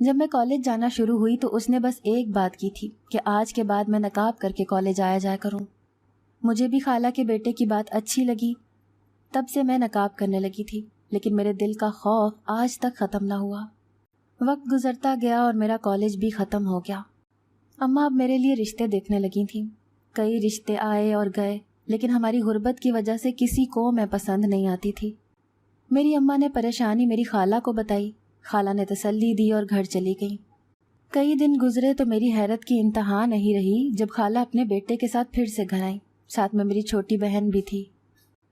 جب میں کالج جانا شروع ہوئی تو اس نے بس ایک بات کی تھی کہ آج کے بعد میں نقاب کر کے کالج آیا جایا کروں۔ مجھے بھی خالہ کے بیٹے کی بات اچھی لگی، تب سے میں نقاب کرنے لگی تھی، لیکن میرے دل کا خوف آج تک ختم نہ ہوا۔ وقت گزرتا گیا اور میرا کالج بھی ختم ہو گیا۔ اماں اب میرے لیے رشتے دیکھنے لگی تھیں۔ کئی رشتے آئے اور گئے، لیکن ہماری غربت کی وجہ سے کسی کو میں پسند نہیں آتی تھی۔ میری اماں نے پریشانی میری خالہ کو بتائی، خالہ نے تسلی دی اور گھر چلی گئی۔ کئی دن گزرے تو میری حیرت کی انتہا نہیں رہی جب خالہ اپنے بیٹے کے ساتھ پھر سے گھر آئیں، ساتھ میں میری چھوٹی بہن بھی تھی۔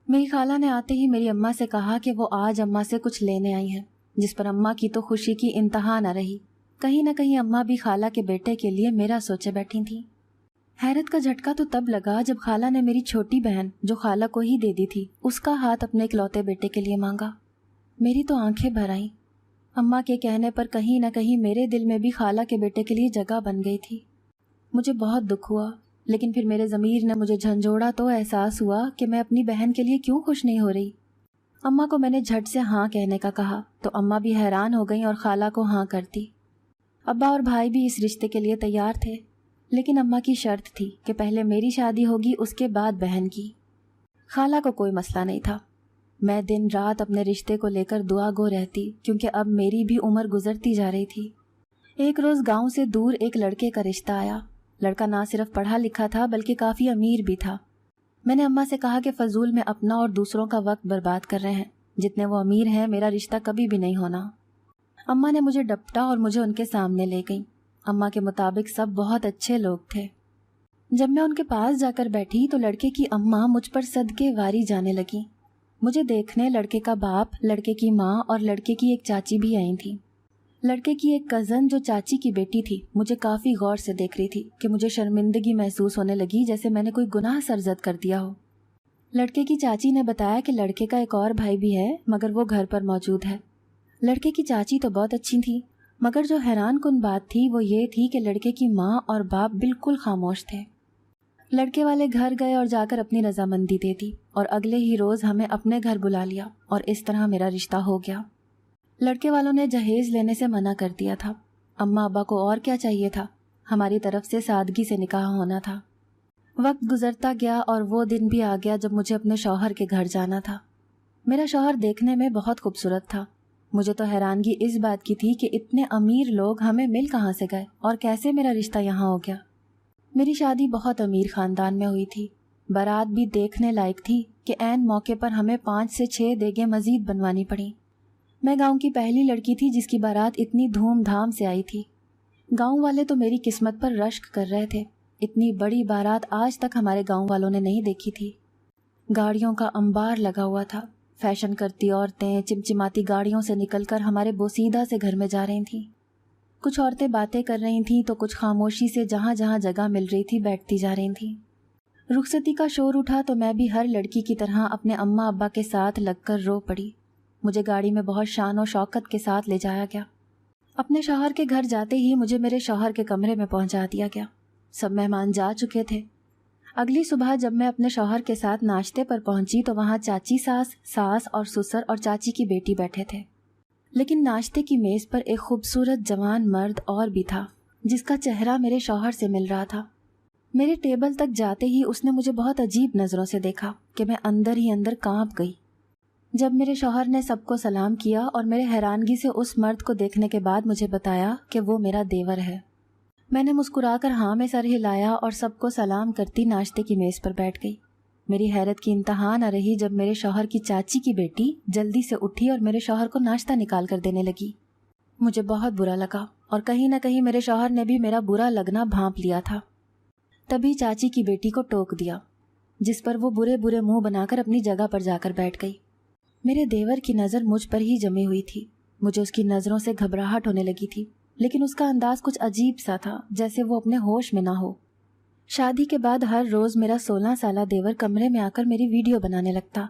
میری خالہ نے آتے ہی میری اماں سے کہا کہ وہ آج اماں سے کچھ لینے آئی ہیں، جس پر اماں کی تو خوشی کی انتہا نہ رہی۔ کہیں نہ کہیں اماں بھی خالہ کے بیٹے کے لیے میرا سوچے بیٹھی تھیں۔ حیرت کا جھٹکا تو تب لگا جب خالہ نے میری چھوٹی بہن جو خالہ کو ہی دے دی تھی اس کا ہاتھ اپنے اکلوتے بیٹے کے لیے مانگا۔ میری تو آنکھیں بھر آئیں۔ اماں کے کہنے پر کہیں نہ کہیں میرے دل میں بھی خالہ کے بیٹے کے لیے جگہ بن گئی تھی۔ مجھے بہت دکھ ہوا، لیکن پھر میرے ضمیر نے مجھے جھنجھوڑا تو احساس ہوا کہ میں اپنی بہن کے لیے کیوں خوش نہیں ہو رہی۔ اماں کو میں نے جھٹ سے ہاں کہنے کا کہا تو اماں بھی حیران ہو گئیں اور خالہ کو ہاں کرتی۔ ابا اور بھائی بھی اس رشتے کے لیے تیار تھے، لیکن اماں کی شرط تھی کہ پہلے میری شادی ہوگی، اس کے بعد بہن کی۔ خالہ کو کوئی مسئلہ نہیں تھا۔ میں دن رات اپنے رشتے کو لے کر دعا گو رہتی، کیونکہ اب میری بھی عمر گزرتی جا رہی تھی۔ ایک روز گاؤں سے دور ایک لڑکے کا رشتہ آیا۔ لڑکا نہ صرف پڑھا لکھا تھا بلکہ کافی امیر بھی تھا۔ میں نے اماں سے کہا کہ فضول میں اپنا اور دوسروں کا وقت برباد کر رہے ہیں، جتنے وہ امیر ہیں میرا رشتہ کبھی بھی نہیں ہونا۔ اماں نے مجھے ڈپٹا اور مجھے ان کے سامنے لے گئیں۔ اماں کے مطابق سب بہت اچھے لوگ تھے۔ جب میں ان کے پاس جا کر بیٹھی تو لڑکے کی اماں مجھ پر صدقے واری جانے لگی۔ مجھے دیکھنے لڑکے کا باپ، لڑکے کی ماں اور لڑکے کی ایک چاچی بھی آئی تھیں۔ لڑکے کی ایک کزن جو چاچی کی بیٹی تھی مجھے کافی غور سے دیکھ رہی تھی کہ مجھے شرمندگی محسوس ہونے لگی، جیسے میں نے کوئی گناہ سرزد کر دیا ہو۔ لڑکے کی چاچی نے بتایا کہ لڑکے کا ایک اور بھائی بھی ہے مگر وہ گھر پر موجود ہے۔ لڑکے کی چاچی تو بہت اچھی تھی، مگر جو حیران کن بات تھی وہ یہ تھی کہ لڑکے کی ماں اور باپ بالکل خاموش تھے۔ لڑکے والے گھر گئے اور جا کر اپنی رضامندی دے دی اور اگلے ہی روز ہمیں اپنے گھر بلا لیا اور اس طرح میرا رشتہ ہو گیا۔ لڑکے والوں نے جہیز لینے سے منع کر دیا تھا۔ اماں ابا کو اور کیا چاہیے تھا، ہماری طرف سے سادگی سے نکاح ہونا تھا۔ وقت گزرتا گیا اور وہ دن بھی آ گیا جب مجھے اپنے شوہر کے گھر جانا تھا۔ میرا شوہر دیکھنے میں بہت خوبصورت تھا۔ مجھے تو حیرانگی اس بات کی تھی کہ اتنے امیر لوگ ہمیں مل کہاں سے گئے اور کیسے میرا رشتہ یہاں ہو گیا۔ میری شادی بہت امیر خاندان میں ہوئی تھی۔ بارات بھی دیکھنے لائق تھی کہ عین موقع پر ہمیں 5 سے 6 دیگیں مزید بنوانی پڑیں۔ میں گاؤں کی پہلی لڑکی تھی جس کی بارات اتنی دھوم دھام سے آئی تھی۔ گاؤں والے تو میری قسمت پر رشک کر رہے تھے۔ اتنی بڑی بارات آج تک ہمارے گاؤں والوں نے نہیں دیکھی تھی۔ گاڑیوں کا انبار لگا ہوا تھا۔ فیشن کرتی عورتیں چمچماتی گاڑیوں سے نکل کر ہمارے بوسیدہ سے گھر میں جا رہی تھیں۔ کچھ عورتیں باتیں کر رہی تھیں تو کچھ خاموشی سے جہاں جہاں جگہ مل رہی تھی بیٹھتی جا رہی تھیں۔ رخصتی کا شور اٹھا تو میں بھی ہر لڑکی کی طرح اپنے اماں ابا کے ساتھ لگ کر رو پڑی۔ مجھے گاڑی میں بہت شان و شوکت کے ساتھ لے جایا گیا۔ اپنے شوہر کے گھر جاتے ہی مجھے میرے شوہر کے کمرے میں پہنچا دیا گیا۔ سب مہمان جا چکے تھے۔ اگلی صبح جب میں اپنے شوہر کے ساتھ ناشتے پر پہنچی تو وہاں چاچی ساس اور سسر اور چاچی کی بیٹی بیٹھے تھے۔ لیکن ناشتے کی میز پر ایک خوبصورت جوان مرد اور بھی تھا جس کا چہرہ میرے شوہر سے مل رہا تھا۔ میرے ٹیبل تک جاتے ہی اس نے مجھے بہت عجیب نظروں سے دیکھا کہ میں اندر ہی اندر کانپ گئی۔ جب میرے شوہر نے سب کو سلام کیا اور میرے حیرانگی سے اس مرد کو دیکھنے کے بعد مجھے بتایا کہ وہ میرا دیور ہے، میں نے مسکرا کر ہاں میں سر ہلایا اور سب کو سلام کرتی ناشتے کی میز پر بیٹھ گئی۔ میری حیرت کی انتہا نہ رہی جب میرے شوہر کی چاچی کی بیٹی جلدی سے اٹھی اور میرے شوہر کو ناشتہ نکال کر دینے لگی۔ مجھے بہت برا لگا اور کہیں نہ کہیں میرے شوہر نے بھی میرا برا لگنا بھانپ لیا تھا۔ تبھی چاچی کی بیٹی کو ٹوک دیا، جس پر وہ برے برے منہ بنا کر اپنی جگہ پر جا کر بیٹھ گئی۔ میرے دیور کی نظر مجھ پر ہی جمی ہوئی تھی۔ مجھے اس کی نظروں سے گھبراہٹ ہونے لگی تھی، لیکن اس کا انداز کچھ عجیب سا تھا، جیسے وہ اپنے ہوش میں نہ ہو۔ شادی کے بعد ہر روز میرا 16 سالہ دیور کمرے میں آ کر میری ویڈیو بنانے لگتا۔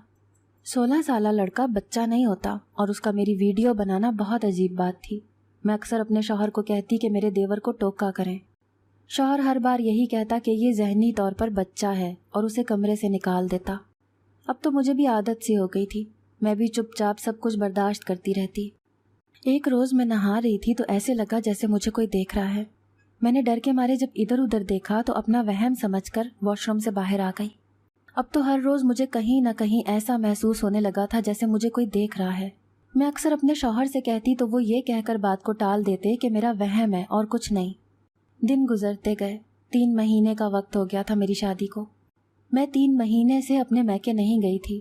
16 سالہ لڑکا بچہ نہیں ہوتا اور اس کا میری ویڈیو بنانا بہت عجیب بات تھی۔ میں اکثر اپنے شوہر کو کہتی کہ میرے دیور کو ٹوکا کریں۔ شوہر ہر بار یہی کہتا کہ یہ ذہنی طور پر بچہ ہے اور اسے کمرے سے نکال دیتا۔ اب تو مجھے بھی عادت سی ہو گئی تھی، میں بھی چپ چاپ سب کچھ برداشت کرتی رہتی۔ ایک روز میں نہا رہی تھی تو ایسے لگا جیسے مجھے کوئی دیکھ رہا ہے۔ میں نے ڈر کے مارے جب ادھر ادھر دیکھا تو اپنا وہم سمجھ کر واش روم سے باہر آ گئی۔ اب تو ہر روز مجھے کہیں نہ کہیں ایسا محسوس ہونے لگا تھا جیسے مجھے کوئی دیکھ رہا ہے۔ میں اکثر اپنے شوہر سے کہتی تو وہ یہ کہہ کر بات کو ٹال دیتے کہ میرا وہم ہے اور کچھ نہیں۔ دن گزرتے گئے، 3 مہینے کا وقت ہو گیا تھا میری شادی کو۔ میں 3 مہینے سے اپنے میکے نہیں گئی تھی۔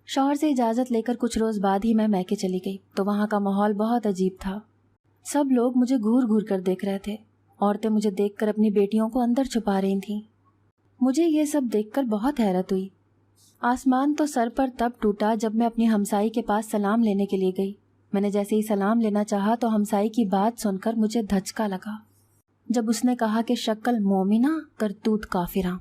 شوہر سے اجازت لے کر کچھ روز بعد ہی میں میکے چلی گئی تو وہاں کا ماحول بہت عجیب تھا۔ سب لوگ مجھے گھور گھور کر دیکھ رہے تھے۔ عورتیں مجھے دیکھ کر اپنی بیٹیوں کو اندر چھپا رہی تھیں۔ مجھے یہ سب دیکھ کر بہت حیرت ہوئی۔ آسمان تو سر پر تب ٹوٹا جب میں اپنی ہمسائی کے پاس سلام لینے کے لیے گئی۔ میں نے جیسے ہی سلام لینا چاہا تو ہمسائی کی بات سن کر مجھے دھچکا لگا جب اس نے کہا کہ شکل مومنہ کرتوت کافرہ۔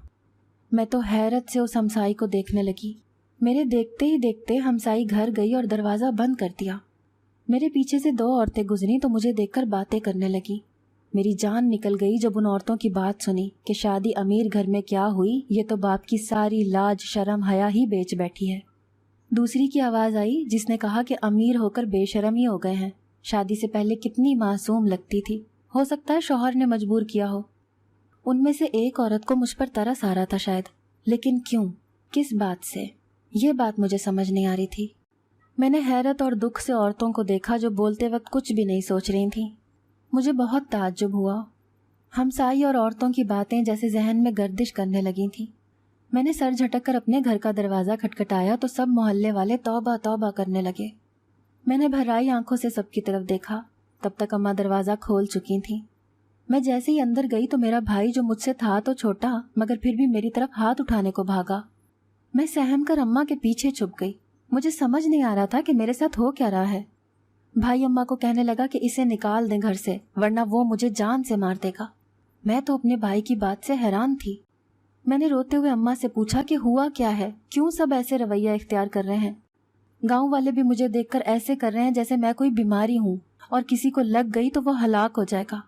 میں تو حیرت سے اس ہمسائی کو دیکھنے لگی۔ میرے دیکھتے ہی دیکھتے ہمسائی گھر گئی اور دروازہ بند کر دیا۔ میرے پیچھے سے 2 عورتیں گزریں تو مجھے دیکھ کر باتیں کرنے لگی۔ میری جان نکل گئی جب ان عورتوں کی بات سنی کہ شادی امیر گھر میں کیا ہوئی، یہ تو باپ کی ساری لاج شرم حیا ہی بیچ بیٹھی ہے۔ دوسری کی آواز آئی جس نے کہا کہ امیر ہو کر بے شرم ہی ہو گئے ہیں، شادی سے پہلے کتنی معصوم لگتی تھی، ہو سکتا ہے شوہر نے مجبور کیا ہو۔ ان میں سے ایک عورت کو مجھ پر ترس آ رہا تھا شاید، لیکن کیوں، کس بات سے، یہ بات مجھے سمجھ نہیں آ رہی تھی۔ میں نے حیرت اور دکھ سے عورتوں کو دیکھا جو بولتے وقت کچھ بھی نہیں سوچ رہی تھیں۔ مجھے بہت تعجب ہوا۔ ہمسائی اور عورتوں کی باتیں جیسے ذہن میں گردش کرنے لگی تھیں۔ میں نے سر جھٹک کر اپنے گھر کا دروازہ کھٹکھٹایا تو سب محلے والے توبہ توبہ کرنے لگے۔ میں نے بھرائی آنکھوں سے سب کی طرف دیکھا، تب تک اماں دروازہ کھول چکی تھیں۔ میں جیسے ہی اندر گئی تو میرا بھائی جو مجھ سے تھا تو چھوٹا مگر پھر بھی میری طرف ہاتھ اٹھانے کو بھاگا۔ میں سہم کر اماں کے پیچھے چھپ گئی۔ مجھے سمجھ نہیں آ رہا تھا کہ میرے ساتھ ہو کیا رہا ہے۔ بھائی اماں کو کہنے لگا کہ اسے نکال دیں گھر سے ورنہ وہ مجھے جان سے مار دے گا۔ میں تو اپنے بھائی کی بات سے حیران تھی۔ میں نے روتے ہوئے اماں سے پوچھا کہ ہوا کیا ہے، کیوں سب ایسے رویہ اختیار کر رہے ہیں؟ گاؤں والے بھی مجھے دیکھ کر ایسے کر رہے ہیں جیسے میں کوئی بیماری ہوں اور کسی کو لگ گئی تو وہ ہلاک ہو جائے گا۔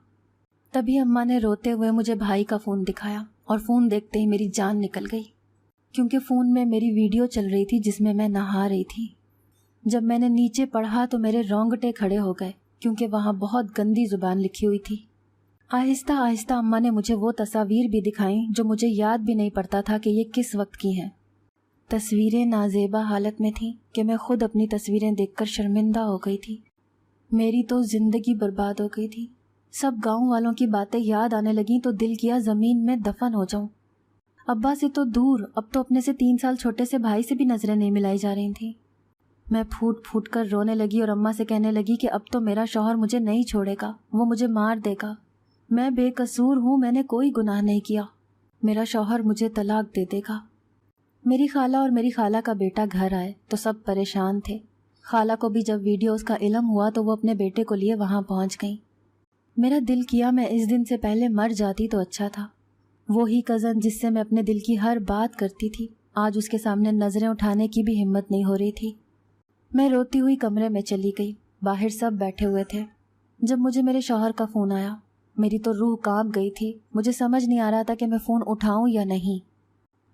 تبھی اماں نے روتے ہوئے مجھے بھائی کا فون دکھایا اور فون دیکھتے ہی میری جان نکل گئی، کیونکہ فون میں میری ویڈیو چل رہی تھی جس میں میں نہا رہی تھی۔ جب میں نے نیچے پڑھا تو میرے رونگٹے کھڑے ہو گئے، کیونکہ وہاں بہت گندی زبان لکھی ہوئی تھی۔ آہستہ آہستہ اماں نے مجھے وہ تصاویر بھی دکھائیں جو مجھے یاد بھی نہیں پڑتا تھا کہ یہ کس وقت کی ہیں۔ تصویریں نازیبا حالت میں تھیں کہ میں خود اپنی تصویریں دیکھ کر شرمندہ ہو گئی تھی۔ میری تو زندگی برباد ہو گئی تھی۔ سب گاؤں والوں کی باتیں یاد آنے لگیں تو دل کیا زمین میں دفن ہو جاؤں۔ ابا سے تو دور، اب تو اپنے سے 3 سال چھوٹے سے بھائی سے بھی نظریں نہیں ملائی جا رہی تھیں۔ میں پھوٹ پھوٹ کر رونے لگی اور اماں سے کہنے لگی کہ اب تو میرا شوہر مجھے نہیں چھوڑے گا، وہ مجھے مار دے گا۔ میں بے قصور ہوں، میں نے کوئی گناہ نہیں کیا، میرا شوہر مجھے طلاق دے دے گا۔ میری خالہ اور میری خالہ کا بیٹا گھر آئے تو سب پریشان تھے۔ خالہ کو بھی جب ویڈیوز کا علم ہوا تو وہ اپنے بیٹے کو لیے وہاں پہنچ گئیں۔ میرا دل کیا میں اس دن سے پہلے مر جاتی تو اچھا تھا۔ وہی کزن جس سے میں اپنے دل کی ہر بات کرتی تھی، آج اس کے سامنے نظریں اٹھانے کی بھی ہمت نہیں ہو رہی تھی۔ میں روتی ہوئی کمرے میں چلی گئی۔ باہر سب بیٹھے ہوئے تھے۔ جب مجھے میرے شوہر کا فون آیا، میری تو روح کانپ گئی تھی۔ مجھے سمجھ نہیں آ رہا تھا کہ میں فون اٹھاؤں یا نہیں۔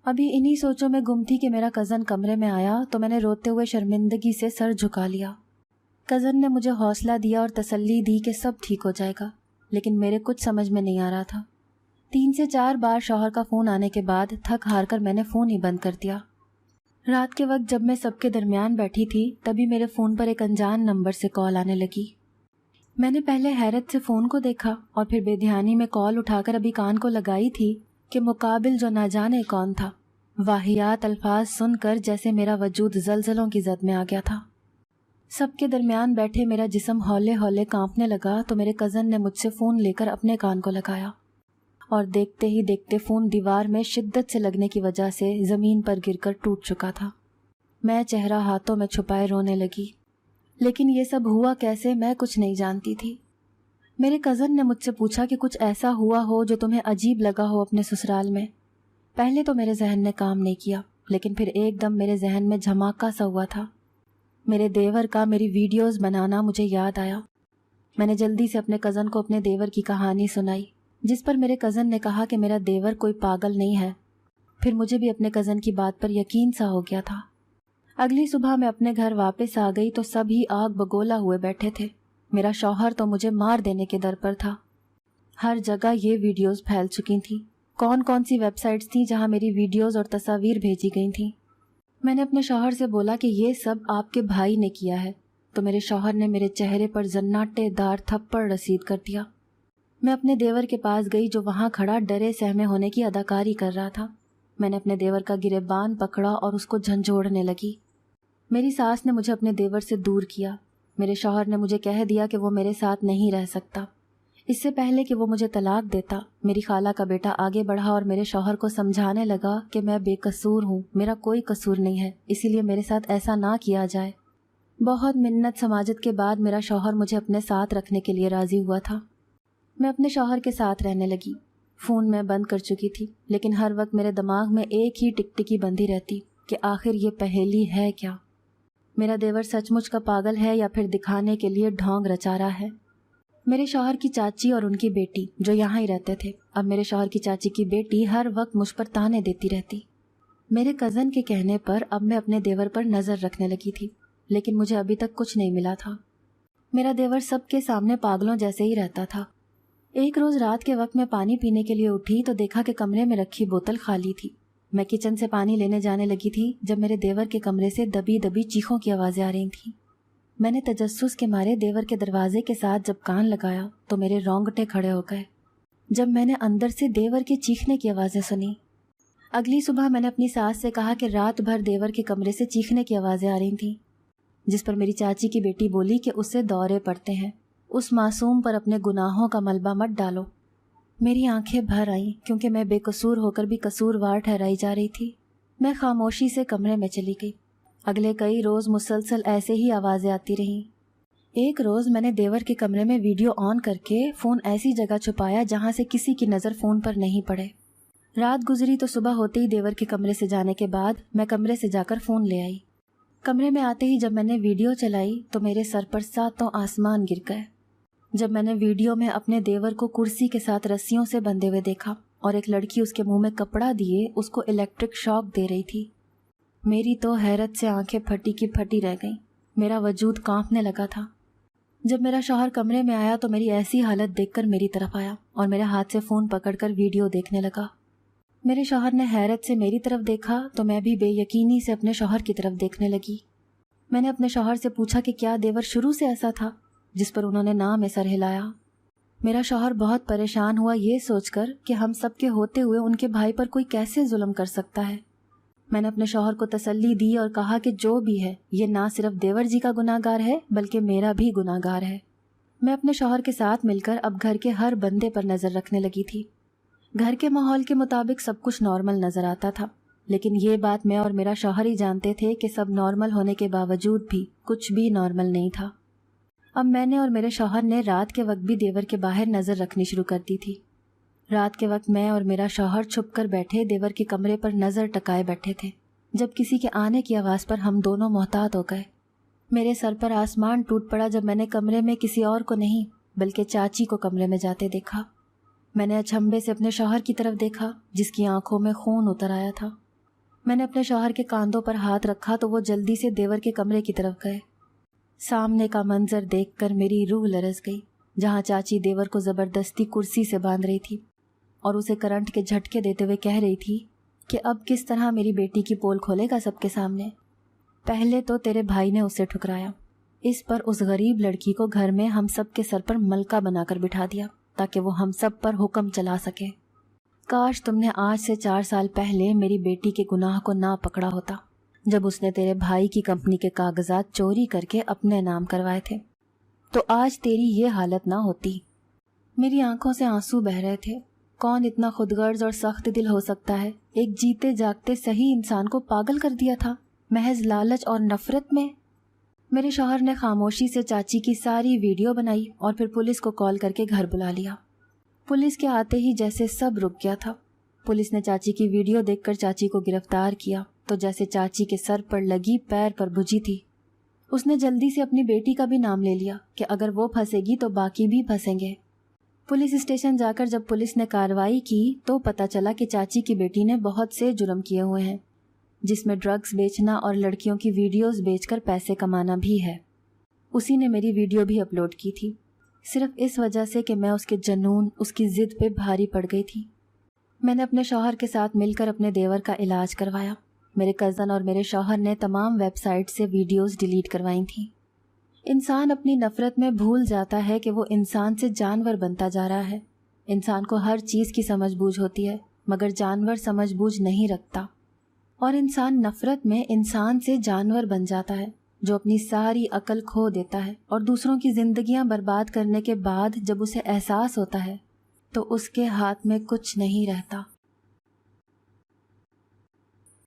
ابھی انہی سوچوں میں گم تھی کہ میرا کزن کمرے میں آیا تو میں نے روتے ہوئے شرمندگی سے سر جھکا لیا۔ کزن نے مجھے حوصلہ دیا اور تسلی دی کہ سب ٹھیک ہو جائے گا، لیکن میرے کچھ سمجھ میں نہیں آ رہا تھا۔ 3 سے 4 بار شوہر کا فون آنے کے بعد تھک ہار کر میں نے فون ہی بند کر دیا۔ رات کے وقت جب میں سب کے درمیان بیٹھی تھی تبھی میرے فون پر ایک انجان نمبر سے کال آنے لگی۔ میں نے پہلے حیرت سے فون کو دیکھا اور پھر بے دھیانی میں کال اٹھا کر ابھی کان کو لگائی تھی کہ مقابل جو نہ جانے کون تھا۔ واہیات الفاظ سن کر جیسے میرا وجود زلزلوں کی زد میں آ گیا تھا۔ سب کے درمیان بیٹھے میرا جسم ہولے ہولے کانپنے لگا تو میرے کزن نے مجھ سے فون لے کر اپنے کان کو لگایا اور دیکھتے ہی دیکھتے فون دیوار میں شدت سے لگنے کی وجہ سے زمین پر گر کر ٹوٹ چکا تھا۔ میں چہرہ ہاتھوں میں چھپائے رونے لگی، لیکن یہ سب ہوا کیسے میں کچھ نہیں جانتی تھی۔ میرے کزن نے مجھ سے پوچھا کہ کچھ ایسا ہوا ہو جو تمہیں عجیب لگا ہو اپنے سسرال میں۔ پہلے تو میرے ذہن نے کام نہیں کیا، لیکن پھر ایک دم میرے ذہن میں دھماکہ سا ہوا تھا۔ میرے دیور کا میری ویڈیوز بنانا مجھے یاد آیا۔ میں نے جلدی سے اپنے کزن کو اپنے دیور کی کہانی سنائی، جس پر میرے کزن نے کہا کہ میرا دیور کوئی پاگل نہیں ہے۔ پھر مجھے بھی اپنے کزن کی بات پر یقین سا ہو گیا تھا۔ اگلی صبح میں اپنے گھر واپس آ گئی تو سب ہی آگ بگولا ہوئے بیٹھے تھے۔ میرا شوہر تو مجھے مار دینے کے در پر تھا۔ ہر جگہ یہ ویڈیوز پھیل چکی تھیں۔ کون کون سی ویب سائٹس تھیں جہاں میری ویڈیوز اور تصاویر بھیجی گئی تھیں۔ میں نے اپنے شوہر سے بولا کہ یہ سب آپ کے بھائی نے کیا ہے، تو میرے شوہر نے میرے چہرے پر زناٹے دار تھپڑ رسید کر دیا۔ میں اپنے دیور کے پاس گئی جو وہاں کھڑا ڈرے سہمے ہونے کی اداکاری کر رہا تھا۔ میں نے اپنے دیور کا گریبان پکڑا اور اس کو جھنجھوڑنے لگی۔ میری ساس نے مجھے اپنے دیور سے دور کیا۔ میرے شوہر نے مجھے کہہ دیا کہ وہ میرے ساتھ نہیں رہ سکتا۔ اس سے پہلے کہ وہ مجھے طلاق دیتا، میری خالہ کا بیٹا آگے بڑھا اور میرے شوہر کو سمجھانے لگا کہ میں بے قصور ہوں، میرا کوئی قصور نہیں ہے، اسی لیے میرے ساتھ ایسا نہ کیا جائے۔ بہت منت سماجت کے بعد میرا شوہر مجھے اپنے ساتھ رکھنے کے لیے راضی ہوا تھا۔ میں اپنے شوہر کے ساتھ رہنے لگی۔ فون میں بند کر چکی تھی، لیکن ہر وقت میرے دماغ میں ایک ہی ٹکٹکی بندھی رہتی کہ آخر یہ پہیلی ہے کیا؟ میرا دیور سچ مچ کا پاگل ہے یا پھر دکھانے کے لیے ڈھونگ رچا رہا ہے؟ میرے شوہر کی چاچی اور ان کی بیٹی جو یہاں ہی رہتے تھے، اب میرے شوہر کی چاچی کی بیٹی ہر وقت مجھ پر تانے دیتی رہتی۔ میرے کزن کے کہنے پر اب میں اپنے دیور پر نظر رکھنے لگی تھی، لیکن مجھے ابھی تک کچھ نہیں ملا تھا۔ میرا دیور سب کے سامنے پاگلوں جیسے ہی رہتا تھا۔ ایک روز رات کے وقت میں پانی پینے کے لیے اٹھی تو دیکھا کہ کمرے میں رکھی بوتل خالی تھی۔ میں کچن سے پانی لینے جانے لگی تھی جب میرے دیور کے کمرے سے دبی دبی چیخوں کی آوازیں آ رہی تھیں۔ میں نے تجسس کے مارے دیور کے دروازے کے ساتھ جب کان لگایا تو میرے رونگٹے کھڑے ہو گئے جب میں نے اندر سے دیور کے چیخنے کی آوازیں سنی۔ اگلی صبح میں نے اپنی ساس سے کہا کہ رات بھر دیور کے کمرے سے چیخنے کی آوازیں آ رہی تھیں، جس پر میری چاچی کی بیٹی بولی کہ اسے دورے پڑتے ہیں، اس معصوم پر اپنے گناہوں کا ملبہ مت ڈالو۔ میری آنکھیں بھر آئیں کیونکہ میں بے قصور ہو کر بھی قصوروار ٹھہرائی جا رہی تھی۔ میں خاموشی سے کمرے میں چلی گئی۔ اگلے کئی روز مسلسل ایسے ہی آوازیں آتی رہیں۔ ایک روز میں نے دیور کے کمرے میں ویڈیو آن کر کے فون ایسی جگہ چھپایا جہاں سے کسی کی نظر فون پر نہیں پڑے۔ رات گزری تو صبح ہوتے ہی دیور کے کمرے سے جانے کے بعد میں کمرے سے جا کر فون لے آئی۔ کمرے میں آتے ہی جب میں نے ویڈیو چلائی تو میرے سر پر ساتوں آسمان گر گئے۔ جب میں نے ویڈیو میں اپنے دیور کو کرسی کے ساتھ رسیوں سے بندھے ہوئے دیکھا اور ایک لڑکی اس کے منہ میں کپڑا دیے اس کو الیکٹرک شاک دے رہی تھی، میری تو حیرت سے آنکھیں پھٹی کی پھٹی رہ گئیں۔ میرا وجود کانپنے لگا تھا۔ جب میرا شوہر کمرے میں آیا تو میری ایسی حالت دیکھ کر میری طرف آیا اور میرے ہاتھ سے فون پکڑ کر ویڈیو دیکھنے لگا۔ میرے شوہر نے حیرت سے میری طرف دیکھا تو میں بھی بے یقینی سے اپنے شوہر کی طرف دیکھنے لگی۔ میں نے اپنے شوہر سے پوچھا کہ کیا دیور شروع سے ایسا تھا، جس پر انہوں نے نہ میں سر ہلایا۔ میرا شوہر بہت پریشان ہوا یہ سوچ کر کہ ہم سب کے ہوتے ہوئے ان کے بھائی پر کوئی کیسے ظلم کر سکتا ہے۔ میں نے اپنے شوہر کو تسلی دی اور کہا کہ جو بھی ہے یہ نہ صرف دیور جی کا گناہ گار ہے بلکہ میرا بھی گناہ گار ہے۔ میں اپنے شوہر کے ساتھ مل کر اب گھر کے ہر بندے پر نظر رکھنے لگی تھی۔ گھر کے ماحول کے مطابق سب کچھ نارمل نظر آتا تھا، لیکن یہ بات میں اور میرا شوہر ہی جانتے تھے کہ سب نارمل ہونے کے باوجود بھی کچھ بھی نارمل نہیں تھا۔ اب میں نے اور میرے شوہر نے رات کے وقت بھی دیور کے باہر نظر رکھنی شروع کر دی تھی۔ رات کے وقت میں اور میرا شوہر چھپ کر بیٹھے دیور کے کمرے پر نظر ٹکائے بیٹھے تھے، جب کسی کے آنے کی آواز پر ہم دونوں محتاط ہو گئے۔ میرے سر پر آسمان ٹوٹ پڑا جب میں نے کمرے میں کسی اور کو نہیں بلکہ چاچی کو کمرے میں جاتے دیکھا۔ میں نے اچنبھے سے اپنے شوہر کی طرف دیکھا جس کی آنکھوں میں خون اتر آیا تھا۔ میں نے اپنے شوہر کے کاندھوں پر ہاتھ رکھا تو وہ جلدی سے دیور کے کمرے کی طرف گئے۔ سامنے کا منظر دیکھ کر میری روح لرز گئی، جہاں چاچی دیور کو زبردستی کرسی سے باندھ رہی تھی اور اسے کرنٹ کے جھٹکے دیتے ہوئے کہہ رہی تھی کہ اب کس طرح میری بیٹی کی پول کھولے گا سب کے سامنے۔ پہلے تو تیرے بھائی نے اسے ٹھکرایا، اس پر اس غریب لڑکی کو گھر میں ہم سب کے سر پر ملکہ بنا کر بٹھا دیا تاکہ وہ ہم سب پر حکم چلا سکے۔ کاش تم نے آج سے 4 سال پہلے میری بیٹی کے گناہ کو نہ پکڑا ہوتا جب اس نے تیرے بھائی کی کمپنی کے کاغذات چوری کر کے اپنے نام کروائے تھے، تو آج تیری یہ حالت نہ ہوتی۔ میری آنکھوں سے آنسو بہہ رہے تھے۔ کون اتنا خود غرض اور سخت دل ہو سکتا ہے؟ ایک جیتے جاگتے صحیح انسان کو پاگل کر دیا تھا محض لالچ اور نفرت میں۔ میرے شوہر نے خاموشی سے چاچی کی ساری ویڈیو بنائی اور پھر پولیس کو کال کر کے گھر بلا لیا۔ پولیس کے آتے ہی جیسے سب رک گیا تھا۔ پولیس نے چاچی کی ویڈیو دیکھ کر چاچی کو گرفتار کیا تو جیسے چاچی کے سر پر لگی پیر پر بجھی تھی۔ اس نے جلدی سے اپنی بیٹی کا بھی نام لے لیا کہ اگر وہ پھنسے گی تو باقی بھی پھنسیں گے۔ پولیس اسٹیشن جا کر جب پولیس نے کارروائی کی تو پتہ چلا کہ چاچی کی بیٹی نے بہت سے جرم کیے ہوئے ہیں، جس میں ڈرگز بیچنا اور لڑکیوں کی ویڈیوز بیچ کر پیسے کمانا بھی ہے۔ اسی نے میری ویڈیو بھی اپلوڈ کی تھی، صرف اس وجہ سے کہ میں اس کے جنون، اس کی ضد پہ بھاری پڑ گئی تھی۔ میں نے اپنے شوہر کے ساتھ مل کر اپنے دیور کا علاج کروایا۔ میرے کزن اور میرے شوہر نے تمام ویب سائٹ سے ویڈیوز ڈیلیٹ کروائی تھیں۔ انسان اپنی نفرت میں بھول جاتا ہے کہ وہ انسان سے جانور بنتا جا رہا ہے۔ انسان کو ہر چیز کی سمجھ بوجھ ہوتی ہے، مگر جانور سمجھ بوجھ نہیں رکھتا، اور انسان نفرت میں انسان سے جانور بن جاتا ہے، جو اپنی ساری عقل کھو دیتا ہے، اور دوسروں کی زندگیاں برباد کرنے کے بعد جب اسے احساس ہوتا ہے تو اس کے ہاتھ میں کچھ نہیں رہتا۔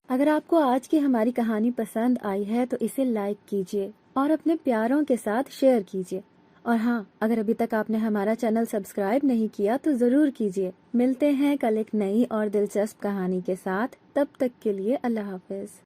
اگر آپ کو آج کی ہماری کہانی پسند آئی ہے تو اسے لائک کیجیے اور اپنے پیاروں کے ساتھ شیئر کیجیے، اور ہاں، اگر ابھی تک آپ نے ہمارا چینل سبسکرائب نہیں کیا تو ضرور کیجیے۔ ملتے ہیں کل ایک نئی اور دلچسپ کہانی کے ساتھ، تب تک کے لیے اللہ حافظ۔